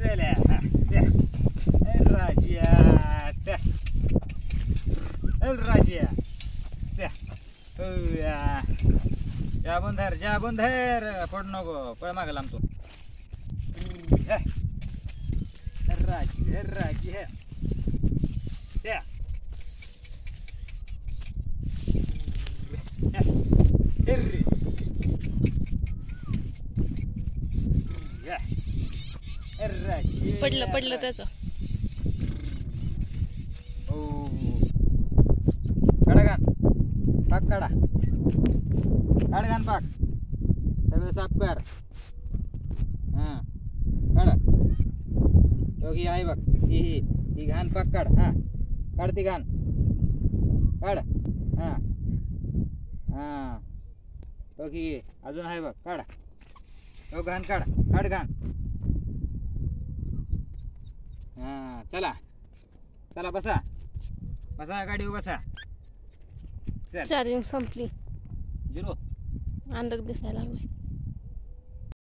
चला राजिया राजिया जा बंधर पड नको पळ मागे लांबतो राजी राजी है पडलं त्याचं काढा गाण पाक काढा काढ गाण पाक सगळं साफ कर हा काढा योगी आहे बघ ही घाण पाक काढ हा काढ ती घाण काढ हा हा योगी अजून आहे बघ काढ यो घाण काढ काढ घाण हा चला चला बसा बसा गाडीवर बसा चल चार्जिंग संपली झिरो अंधार दिसायला लागलाय